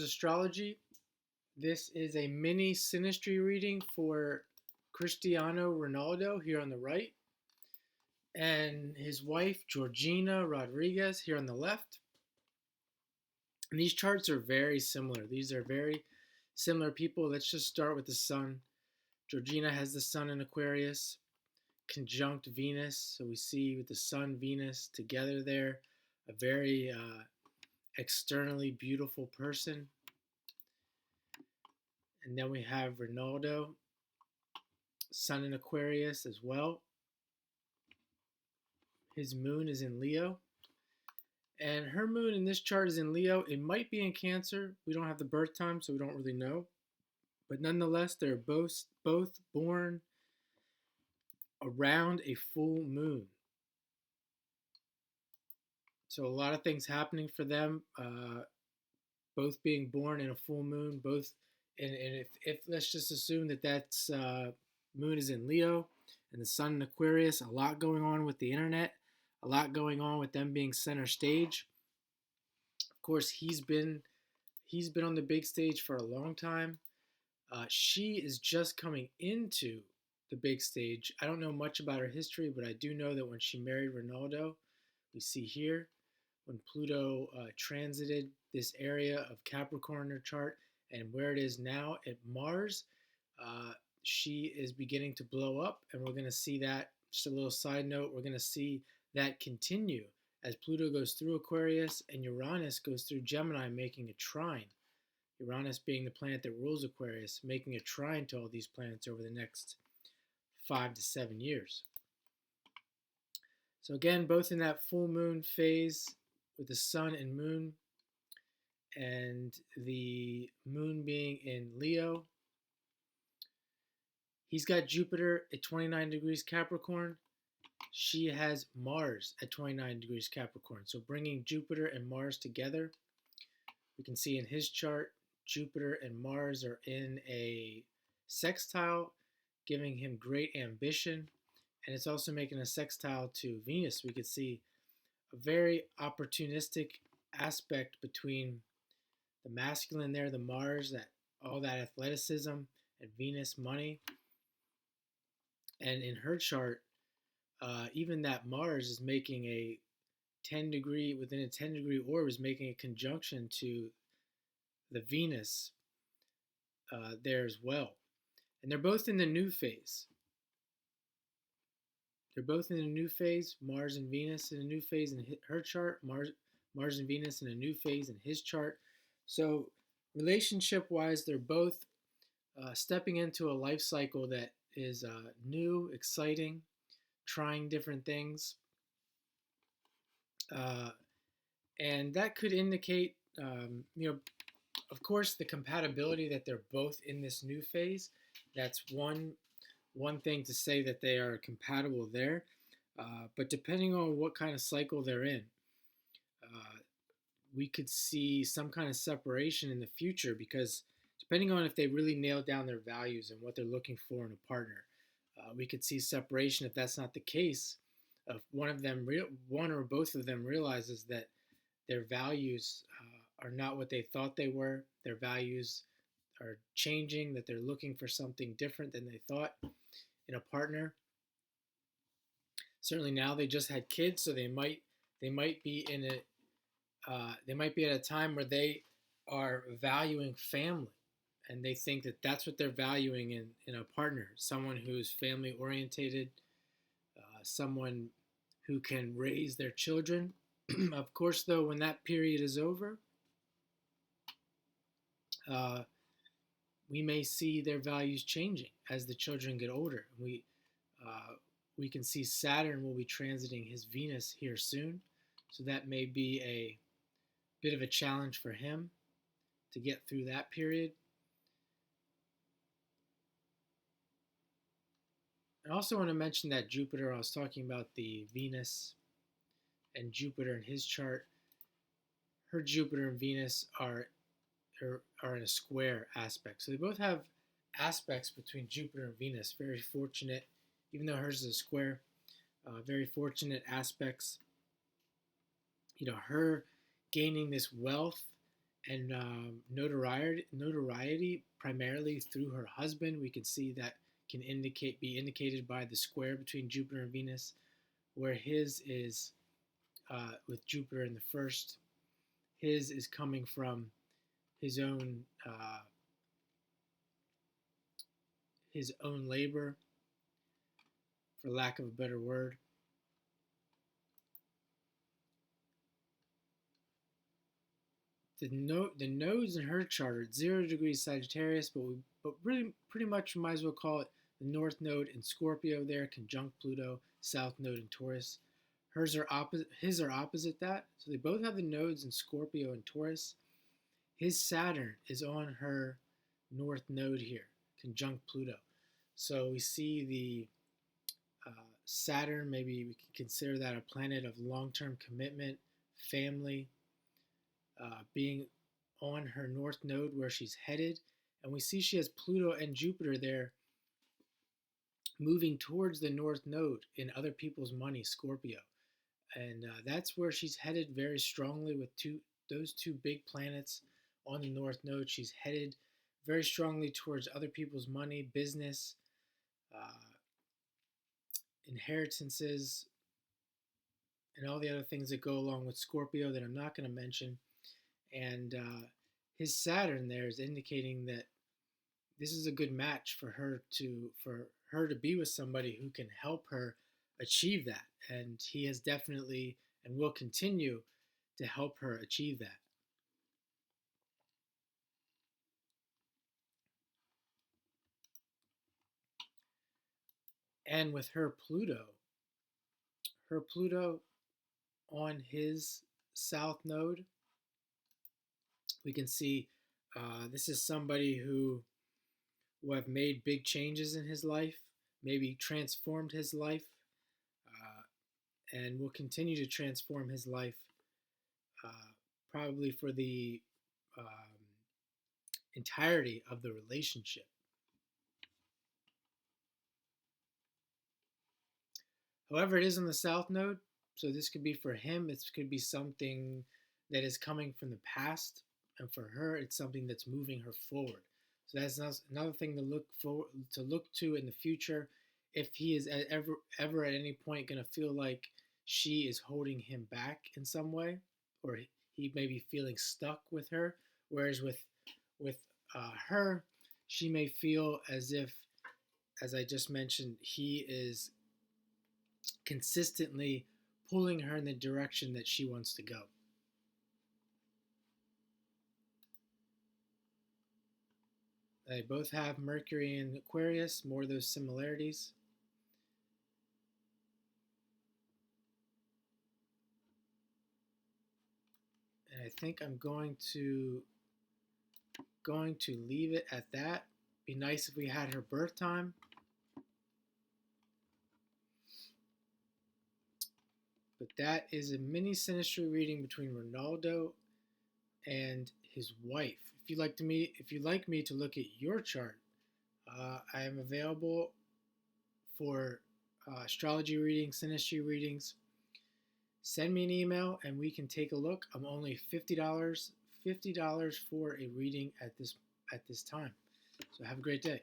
Astrology. This is a mini Synastry reading for Cristiano Ronaldo here on the right, and his wife Georgina Rodriguez here on the left. And these charts are very similar. These are very similar people. Let's just start with the sun. Georgina has the sun in Aquarius, conjunct Venus. So we see with the sun, Venus together there, a very externally beautiful person. And then we have Ronaldo, sun in Aquarius as well. His moon is in Leo. And her moon in this chart is in Leo. It might be in Cancer. We don't have the birth time, so we don't really know. But nonetheless, they're both born around a full moon. So a lot of things happening for them, both being born in a full moon, both, and if let's just assume that's moon is in Leo and the sun in Aquarius, a lot going on with the internet, a lot going on with them being center stage. Of course, he's been on the big stage for a long time. She is just coming into the big stage. I don't know much about her history, but I do know that when she married Ronaldo, we see here, when Pluto transited this area of Capricorn in her chart, and where it is now at Mars, she is beginning to blow up, and we're going to see that. Just a little side note, we're going to see that continue as Pluto goes through Aquarius and Uranus goes through Gemini, making a trine. Uranus being the planet that rules Aquarius, making a trine to all these planets over the next 5 to 7 years. So again, both in that full moon phase with the sun and moon, and the moon being in Leo. He's got Jupiter at 29 degrees Capricorn. She has Mars at 29 degrees Capricorn. So bringing Jupiter and Mars together, we can see in his chart, Jupiter and Mars are in a sextile, giving him great ambition. And it's also making a sextile to Venus. We could see a very opportunistic aspect between the masculine there, the Mars, that all that athleticism, and Venus, money. And in her chart, even that Mars is making a 10 degree, within a 10 degree orb, is making a conjunction to the Venus there as well. And they're both in the new phase. They're both in a new phase, Mars and Venus in a new phase in her chart, Mars and Venus in a new phase in his chart. So relationship-wise, they're both stepping into a life cycle that is new, exciting, trying different things. And that could indicate, of course, the compatibility that they're both in this new phase. That's one thing to say that they are compatible there. But depending on what kind of cycle they're in, we could see some kind of separation in the future, because depending on if they really nail down their values and what they're looking for in a partner, we could see separation. If that's not the case, if one or both of them realizes that their values are not what they thought they were, their values are changing, that they're looking for something different than they thought in a partner. Certainly now they just had kids, so they might be in a they might be at a time where they are valuing family, and they think that that's what they're valuing in a partner, someone who's family orientated, someone who can raise their children. Of course, though, when that period is over, we may see their values changing as the children get older. We can see Saturn will be transiting his Venus here soon, so that may be a bit of a challenge for him to get through that period. I also want to mention that Jupiter, I was talking about the Venus and Jupiter in his chart. Her Jupiter and Venus are in a square aspect. So they both have aspects between Jupiter and Venus. Very fortunate, even though hers is a square, very fortunate aspects. Her gaining this wealth and notoriety primarily through her husband. We can see that can be indicated by the square between Jupiter and Venus, where his is with Jupiter in the first. His is coming from his own uh, his own labor, for lack of a better word. The nodes in her chart are at 0 degrees Sagittarius, but really pretty much might as well call it the North Node in Scorpio there, conjunct Pluto, South Node in Taurus. His are opposite that, so they both have the nodes in Scorpio and Taurus. His Saturn is on her North Node here, conjunct Pluto. So we see the Saturn, maybe we can consider that a planet of long-term commitment, family, being on her north node where she's headed. And we see she has Pluto and Jupiter there moving towards the north node in other people's money, Scorpio. And that's where she's headed very strongly with those two big planets on the north node. She's headed very strongly towards other people's money, business, uh, inheritances, and all the other things that go along with Scorpio that I'm not going to mention. And his Saturn there is indicating that this is a good match for her to be with somebody who can help her achieve that. And he has definitely and will continue to help her achieve that. And with her Pluto on his south node, we can see this is somebody who will have made big changes in his life, maybe transformed his life, and will continue to transform his life, probably for the entirety of the relationship. However, it is on the south node, so this could be for him, it could be something that is coming from the past, and for her, it's something that's moving her forward. So that's another thing to look to in the future. If he is ever at any point going to feel like she is holding him back in some way, or he may be feeling stuck with her, whereas with her, she may feel as if, as I just mentioned, he is consistently pulling her in the direction that she wants to go. They both have Mercury in Aquarius, more of those similarities. And I think I'm going to leave it at that. Be nice if we had her birth time. But that is a mini Synastry reading between Ronaldo and his wife. If you'd like me to look at your chart, I am available for astrology readings, Synastry readings. Send me an email and we can take a look. I'm only $50 for a reading at this time. So have a great day.